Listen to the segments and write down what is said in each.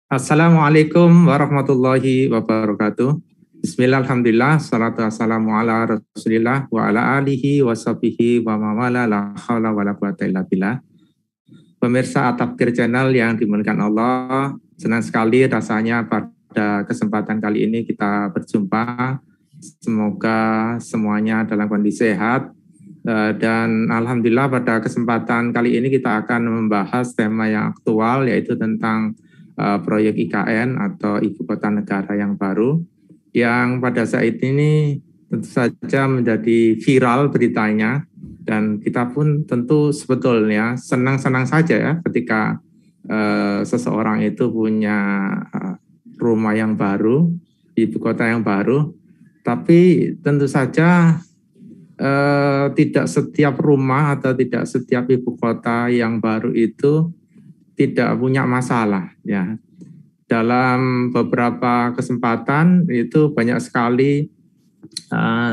Assalamualaikum warahmatullahi wabarakatuh. Bismillah, alhamdulillah, salatu wassalamu ala rasulillah wa ala alihi wa sahbihi wa mawala la hawla wa la quwata illa billah. Pemirsa At-Tafkir Channel yang dimuliakan Allah, senang sekali rasanya pada kesempatan kali ini kita berjumpa. Semoga semuanya dalam kondisi sehat. Dan alhamdulillah pada kesempatan kali ini kita akan membahas tema yang aktual, yaitu tentang proyek IKN atau Ibu Kota Negara yang baru, yang pada saat ini tentu saja menjadi viral beritanya, dan kita pun tentu sebetulnya senang-senang saja ya ketika seseorang itu punya rumah yang baru, ibu kota yang baru, tapi tentu saja tidak setiap rumah atau tidak setiap ibu kota yang baru itu tidak punya masalah ya. Dalam beberapa kesempatan itu banyak sekali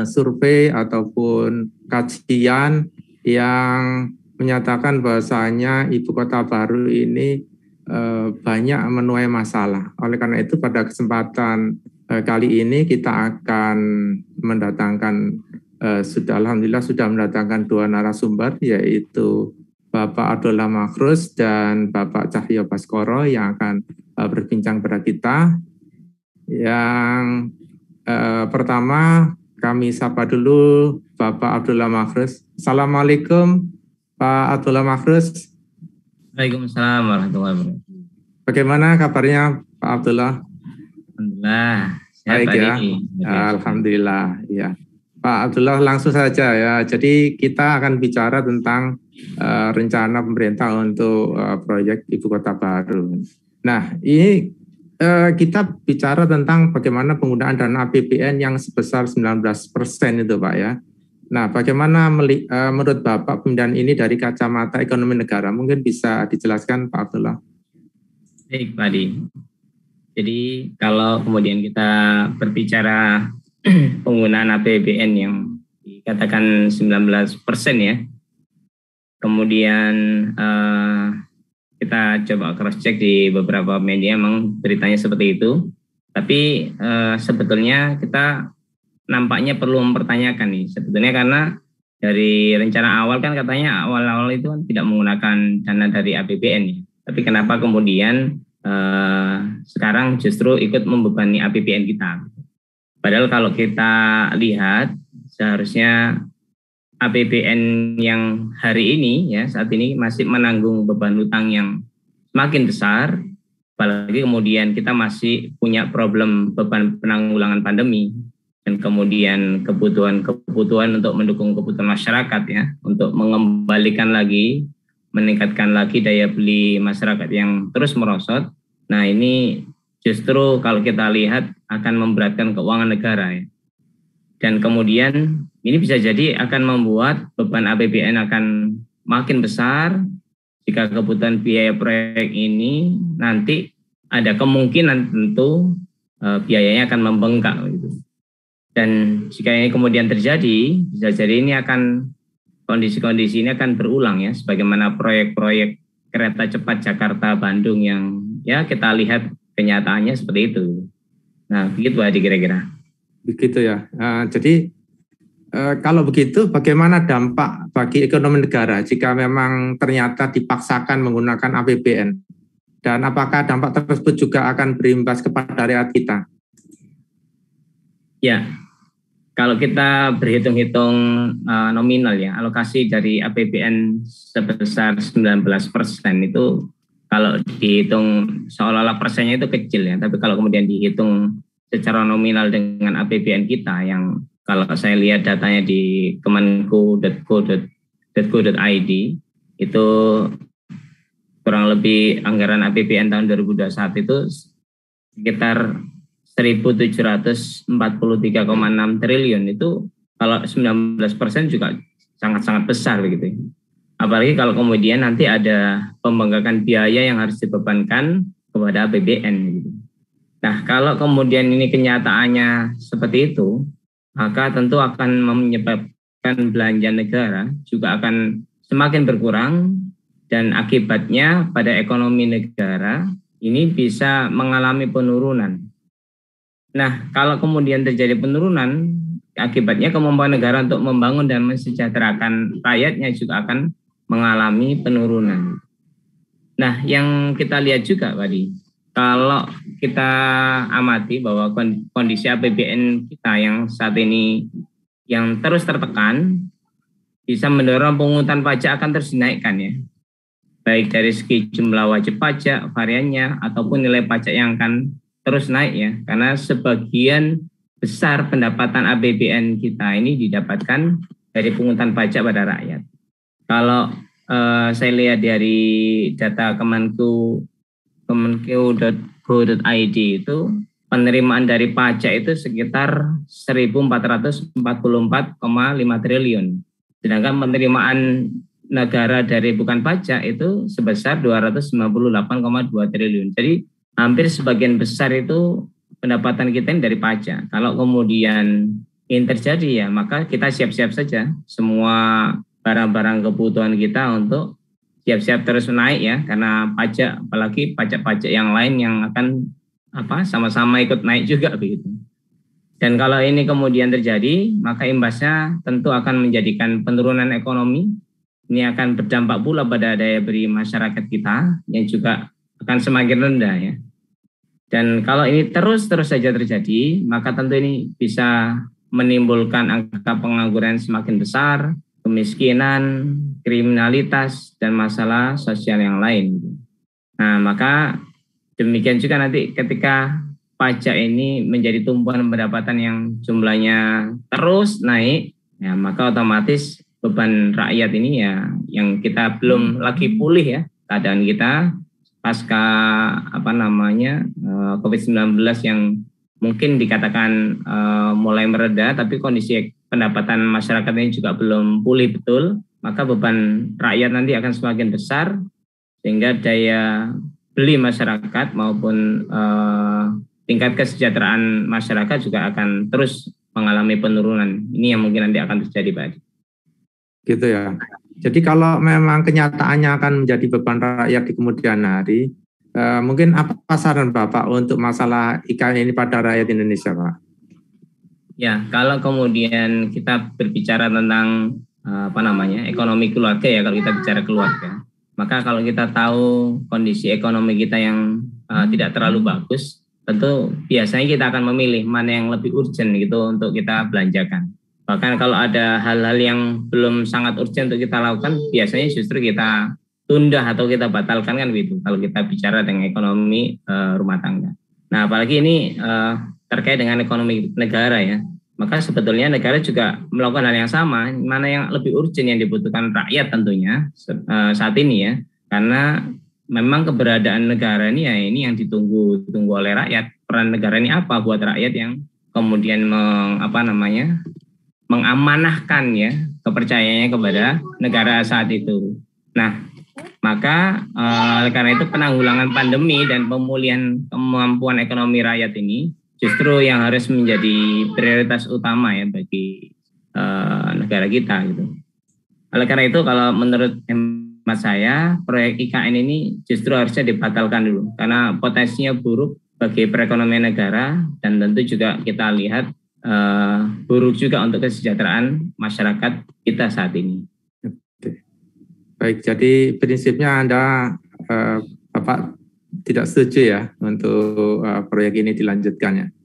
survei ataupun kajian yang menyatakan bahwasanya ibu kota baru ini banyak menuai masalah. Oleh karena itu pada kesempatan kali ini kita akan mendatangkan alhamdulillah sudah mendatangkan dua narasumber, yaitu Bapak Abdullah Makhrus dan Bapak Cahyo Baskoro yang akan berbincang pada kita. Yang pertama kami sapa dulu Bapak Abdullah Makhrus. Assalamualaikum Pak Abdullah Makhrus. Waalaikumsalam warahmatullahi wabarakatuh. Bagaimana kabarnya Pak Abdullah? Alhamdulillah. Baik ya. Alhamdulillah ya. Pak Abdullah, langsung saja ya. Jadi kita akan bicara tentang rencana pemerintah untuk proyek ibu kota baru. Nah, ini kita bicara tentang bagaimana penggunaan dana APBN yang sebesar 19% itu Pak ya. Nah, bagaimana menurut Bapak pemindahan ini dari kacamata ekonomi negara? Mungkin bisa dijelaskan Pak Abdullah. Baik Pak Adi. Jadi kalau kemudian kita berbicara penggunaan APBN yang dikatakan 19% ya. Kemudian kita coba cross check di beberapa media, memang beritanya seperti itu. Tapi sebetulnya kita nampaknya perlu mempertanyakan nih. Sebetulnya karena dari rencana awal kan katanya awal-awal itu kan tidak menggunakan dana dari APBN ya. Tapi kenapa kemudian sekarang justru ikut membebani APBN kita? Padahal kalau kita lihat seharusnya APBN yang hari ini ya saat ini masih menanggung beban hutang yang semakin besar, apalagi kemudian kita masih punya problem beban penanggulangan pandemi dan kemudian kebutuhan untuk mendukung kebutuhan masyarakat ya, untuk mengembalikan lagi, meningkatkan lagi daya beli masyarakat yang terus merosot. Nah ini justru kalau kita lihat akan memberatkan keuangan negara ya. Dan kemudian ini bisa jadi akan membuat beban APBN akan makin besar jika kebutuhan biaya proyek ini nanti ada kemungkinan tentu biayanya akan membengkak gitu. Dan jika ini kemudian terjadi, bisa jadi ini akan kondisi-kondisi ini akan berulang ya, sebagaimana proyek-proyek kereta cepat Jakarta-Bandung yang ya kita lihat kenyataannya seperti itu. Nah, begitu aja kira-kira. Begitu ya. Jadi kalau begitu, bagaimana dampak bagi ekonomi negara jika memang ternyata dipaksakan menggunakan APBN? Dan apakah dampak tersebut juga akan berimbas kepada rakyat kita? Ya, kalau kita berhitung-hitung nominal ya, alokasi dari APBN sebesar 19% itu kalau dihitung seolah-olah persennya itu kecil ya, tapi kalau kemudian dihitung secara nominal dengan APBN kita yang kalau saya lihat datanya di kemenku.go.id itu kurang lebih anggaran APBN tahun 2021 itu sekitar 1.743,6 triliun, itu kalau 19% juga sangat-sangat besar begitu. Apalagi kalau kemudian nanti ada pembengkakan biaya yang harus dibebankan kepada APBN gitu. Nah, kalau kemudian ini kenyataannya seperti itu, maka tentu akan menyebabkan belanja negara juga akan semakin berkurang dan akibatnya pada ekonomi negara ini bisa mengalami penurunan. Nah, kalau kemudian terjadi penurunan, akibatnya kemampuan negara untuk membangun dan mensejahterakan rakyatnya juga akan mengalami penurunan. Nah, yang kita lihat juga tadi, kalau kita amati bahwa kondisi APBN kita yang saat ini yang terus tertekan, bisa mendorong pungutan pajak akan terus dinaikkan ya. Baik dari segi jumlah wajib pajak, variannya, ataupun nilai pajak yang akan terus naik ya. Karena sebagian besar pendapatan APBN kita ini didapatkan dari pungutan pajak pada rakyat. Kalau saya lihat dari data kemenku.go.id itu penerimaan dari pajak itu sekitar 1.444,5 triliun. Sedangkan penerimaan negara dari bukan pajak itu sebesar 298,2 triliun. Jadi hampir sebagian besar itu pendapatan kita ini dari pajak. Kalau kemudian ini terjadi ya, maka kita siap-siap saja semua barang-barang kebutuhan kita untuk siap-siap terus naik ya, karena pajak, apalagi pajak-pajak yang lain yang akan sama-sama ikut naik juga begitu. Dan kalau ini kemudian terjadi, maka imbasnya tentu akan menjadikan penurunan ekonomi. Ini akan berdampak pula pada daya beli masyarakat kita yang juga akan semakin rendah ya. Dan kalau ini terus saja terjadi, maka tentu ini bisa menimbulkan angka pengangguran semakin besar, kemiskinan, kriminalitas, dan masalah sosial yang lain. Nah, maka demikian juga nanti ketika pajak ini menjadi tumpuan pendapatan yang jumlahnya terus naik, ya maka otomatis beban rakyat ini ya yang kita belum lagi pulih ya keadaan kita pasca COVID-19 yang mungkin dikatakan mulai mereda, tapi kondisi pendapatan masyarakat ini juga belum pulih betul, maka beban rakyat nanti akan semakin besar sehingga daya beli masyarakat maupun tingkat kesejahteraan masyarakat juga akan terus mengalami penurunan. Ini yang mungkin nanti akan terjadi, Pak Adi. Gitu ya. Jadi kalau memang kenyataannya akan menjadi beban rakyat di kemudian hari, mungkin apa saran Bapak untuk masalah IKN ini pada rakyat Indonesia, Pak? Ya, kalau kemudian kita berbicara tentang ekonomi keluarga ya, kalau kita bicara keluarga, maka kalau kita tahu kondisi ekonomi kita yang tidak terlalu bagus, tentu biasanya kita akan memilih mana yang lebih urgent gitu untuk kita belanjakan. Bahkan kalau ada hal-hal yang belum sangat urgent untuk kita lakukan, biasanya justru kita tunda atau kita batalkan kan gitu. Kalau kita bicara dengan ekonomi rumah tangga. Nah, apalagi ini terkait dengan ekonomi negara ya. Maka sebetulnya negara juga melakukan hal yang sama. Mana yang lebih urgent yang dibutuhkan rakyat tentunya saat ini ya. Karena memang keberadaan negara ini ya ini yang ditunggu oleh rakyat. Peran negara ini apa buat rakyat yang kemudian mengamanahkan ya kepercayaannya kepada negara saat itu. Nah, maka karena itu penanggulangan pandemi dan pemulihan kemampuan ekonomi rakyat ini justru yang harus menjadi prioritas utama ya bagi negara kita gitu. Oleh karena itu kalau menurut hemat saya proyek IKN ini justru harusnya dibatalkan dulu karena potensinya buruk bagi perekonomian negara dan tentu juga kita lihat buruk juga untuk kesejahteraan masyarakat kita saat ini. Baik, jadi prinsipnya Anda Bapak tidak setuju ya untuk proyek ini dilanjutkannya?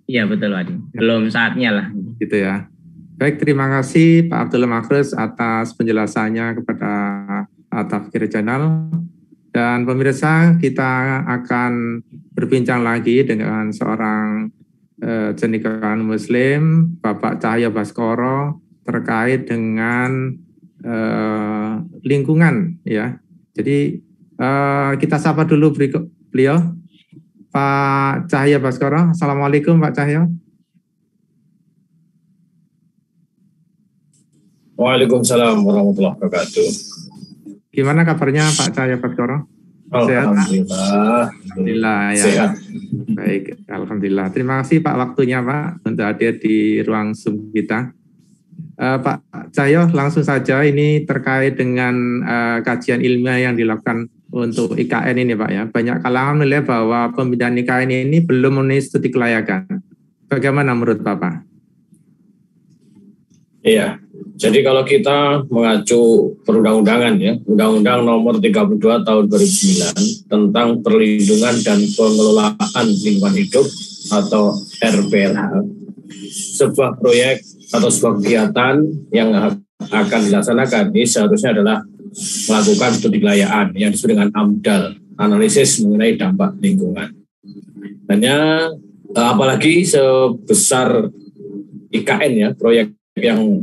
Iya betul Adi, belum saatnya lah. Gitu ya. Baik, terima kasih Pak Abdul Makhrus atas penjelasannya kepada Tafkir Channel. Dan pemirsa, kita akan berbincang lagi dengan seorang cendekiawan Muslim, Bapak Cahya Baskoro, terkait dengan lingkungan ya. Jadi kita sapa dulu beliau, Pak Cahya Baskoro. Assalamualaikum Pak Cahya. Waalaikumsalam warahmatullahi wabarakatuh. Gimana kabarnya Pak Cahya Baskoro? Alhamdulillah. Alhamdulillah ya. Sehat. Baik, alhamdulillah. Terima kasih Pak waktunya Pak untuk hadir di ruang Zoom kita. Pak Cahyo, langsung saja ini terkait dengan kajian ilmiah yang dilakukan untuk IKN ini Pak ya. Banyak kalangan menilai bahwa pemindahan IKN ini belum memenuhi studi kelayakan. Bagaimana menurut Bapak? Iya, jadi kalau kita mengacu perundang-undangan ya, Undang-Undang Nomor 32 Tahun 2009 tentang perlindungan dan pengelolaan lingkungan hidup atau RPLH, sebuah proyek atau sebuah kegiatan yang akan dilaksanakan ini seharusnya adalah melakukan studi kelayakan yang disebut dengan AMDAL, analisis mengenai dampak lingkungan. Hanya apalagi sebesar IKN ya, proyek yang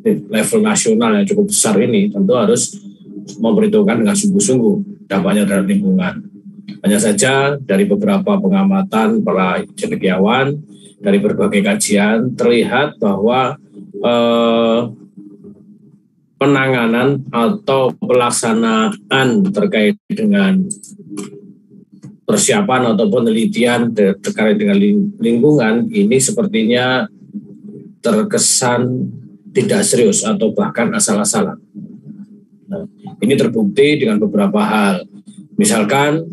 level nasional yang cukup besar ini tentu harus memperhitungkan dengan sungguh-sungguh dampaknya terhadap lingkungan. Hanya saja dari beberapa pengamatan para cendekiawan, dari berbagai kajian terlihat bahwa penanganan atau pelaksanaan terkait dengan persiapan atau penelitian terkait dengan lingkungan ini sepertinya terkesan tidak serius atau bahkan asal-asalan. Nah, ini terbukti dengan beberapa hal. Misalkan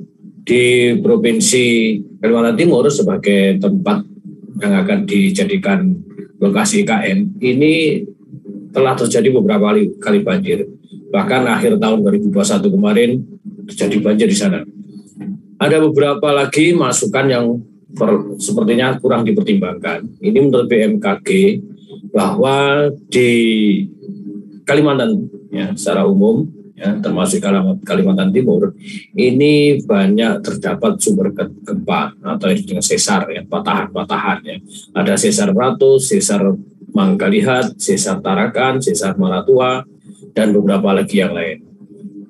di Provinsi Kalimantan Timur sebagai tempat yang akan dijadikan lokasi IKN, ini telah terjadi beberapa kali banjir. Bahkan akhir tahun 2021 kemarin terjadi banjir di sana. Ada beberapa lagi masukan yang sepertinya kurang dipertimbangkan. Ini menurut BMKG bahwa di Kalimantan ya secara umum ya, termasuk Kalimantan Timur ini banyak terdapat sumber gempa atau dengan sesar ya, patahan-patahan ya. Ada sesar Prato, sesar Manggalihat, sesar Tarakan, sesar Maratua dan beberapa lagi yang lain.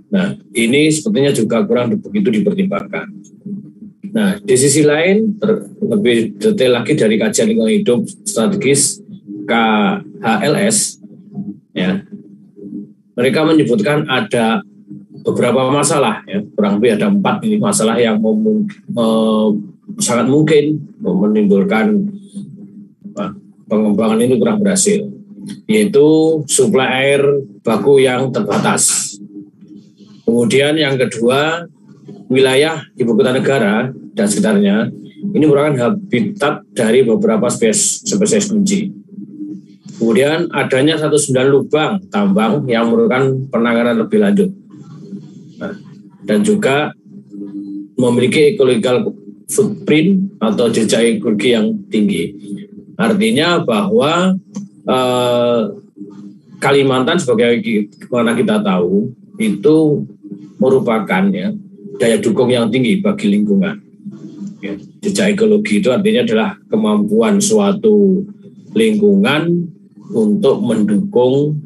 Nah, ini sepertinya juga kurang begitu dipertimbangkan. Nah, di sisi lain lebih detail lagi dari kajian lingkungan hidup strategis KHLS ya. Mereka menyebutkan ada beberapa masalah ya, kurang lebih ada 4 ini masalah yang sangat mungkin menimbulkan pengembangan ini kurang berhasil, yaitu suplai air baku yang terbatas. Kemudian yang kedua, wilayah ibu kota negara dan sekitarnya ini merupakan habitat dari beberapa spesies kunci. Kemudian adanya 19 lubang tambang yang merupakan penanganan lebih lanjut. Nah, dan juga memiliki ecological footprint atau jejak ekologi yang tinggi. Artinya bahwa Kalimantan sebagai mana kita tahu itu merupakan ya, daya dukung yang tinggi bagi lingkungan. Ya, jejak ekologi itu artinya adalah kemampuan suatu lingkungan untuk mendukung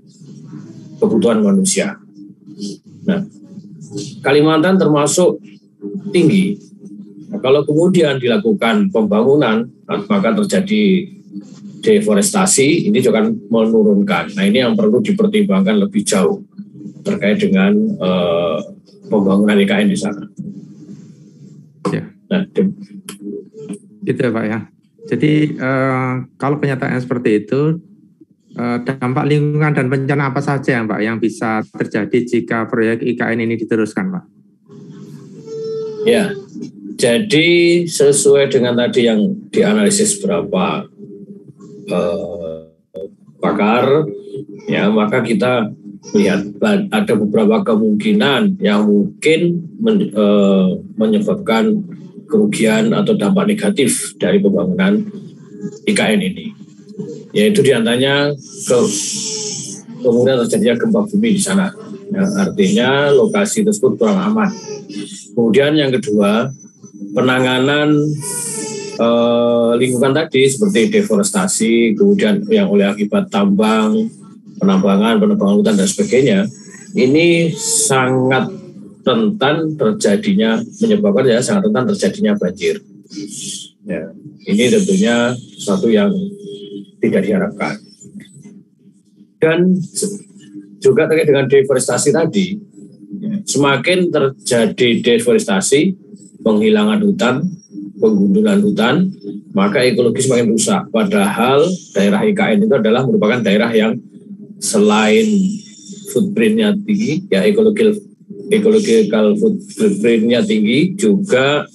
kebutuhan manusia. Nah, Kalimantan termasuk tinggi. Nah, kalau kemudian dilakukan pembangunan, maka terjadi deforestasi, ini juga akan menurunkan. Nah, ini yang perlu dipertimbangkan lebih jauh terkait dengan pembangunan IKN di sana. Ya. Nah, gitu ya Pak ya. Jadi kalau pernyataan seperti itu, dampak lingkungan dan bencana apa saja Pak yang bisa terjadi jika proyek IKN ini diteruskan Pak? Ya, jadi sesuai dengan tadi yang dianalisis berapa pakar, ya maka kita lihat ada beberapa kemungkinan yang mungkin menyebabkan kerugian atau dampak negatif dari pembangunan IKN ini. Yaitu diantaranya kemudian terjadinya gempa bumi di sana. Ya, artinya lokasi tersebut kurang aman. Kemudian yang kedua, penanganan lingkungan tadi seperti deforestasi, kemudian yang oleh akibat tambang, penambangan hutan dan sebagainya, ini sangat rentan terjadinya, menyebabkan ya sangat rentan terjadinya banjir. Ya, ini tentunya sesuatu yang tidak diharapkan. Dan juga terkait dengan deforestasi tadi, ya, semakin terjadi deforestasi, penghilangan hutan, penggundulan hutan, maka ekologi semakin rusak. Padahal daerah IKN itu adalah merupakan daerah yang selain footprint-nya tinggi, ya ecological footprint-nya tinggi, juga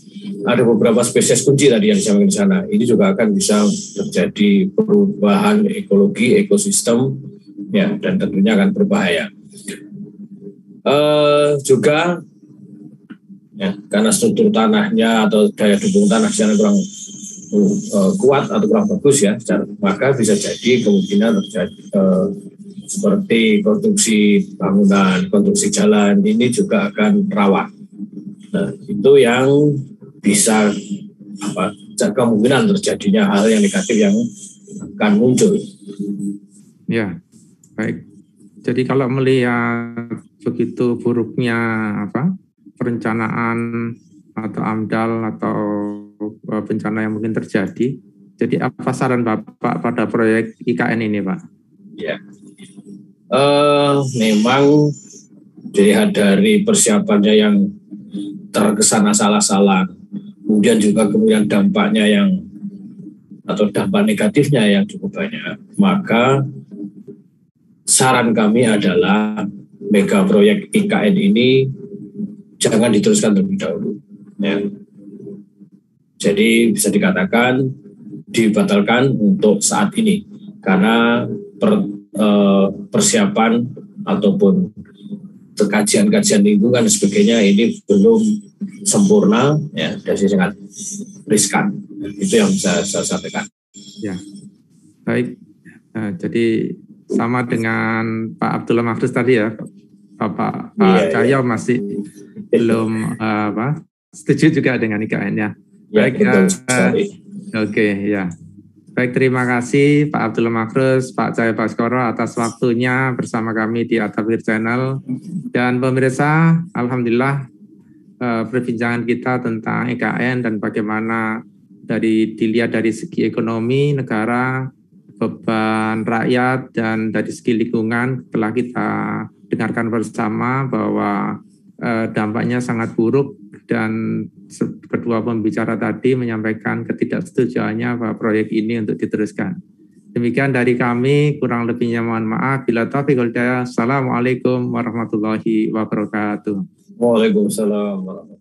ada beberapa spesies kunci tadi yang disampaikan di sana. Ini juga akan bisa terjadi perubahan ekologi, ekosistem, ya, dan tentunya akan berbahaya. Juga ya, karena struktur tanahnya atau daya dukung tanah di sana kurang kuat atau kurang bagus ya, maka bisa jadi kemungkinan terjadi seperti konstruksi bangunan, konstruksi jalan ini juga akan rawan. Nah, itu yang bisa kemungkinan terjadinya hal yang negatif yang akan muncul. Ya, baik. Jadi kalau melihat begitu buruknya perencanaan atau AMDAL atau bencana yang mungkin terjadi, jadi apa saran Bapak pada proyek IKN ini, Pak? Ya, memang dilihat dari persiapannya yang terkesan asal-asalan, kemudian dampaknya atau dampak negatifnya yang cukup banyak, maka saran kami adalah mega proyek IKN ini jangan diteruskan terlebih dahulu. Ya. Jadi bisa dikatakan dibatalkan untuk saat ini karena persiapan ataupun kajian-kajian lingkungan dan sebagainya ini belum sempurna, ya, dan sangat riskan. Itu yang bisa saya sampaikan. Ya, baik. Jadi sama dengan Pak Abdullah Makhrus tadi ya, Pak Cahyo masih belum setuju juga dengan IKN-nya. Baik, oke, ya. Baik, terima kasih Pak Abdullah Makhrus, Pak Cahyo Baskoro atas waktunya bersama kami di At-Tabligh Channel. Dan pemirsa, alhamdulillah perbincangan kita tentang IKN dan bagaimana dilihat dari segi ekonomi negara, beban rakyat, dan dari segi lingkungan telah kita dengarkan bersama bahwa dampaknya sangat buruk, dan kedua pembicara tadi menyampaikan ketidaksetujuannya bahwa proyek ini untuk diteruskan. Demikian dari kami, kurang lebihnya mohon maaf. Bila taufiq wal hidayah. Assalamualaikum warahmatullahi wabarakatuh. Waalaikumsalam warahmatullahi wabarakatuh.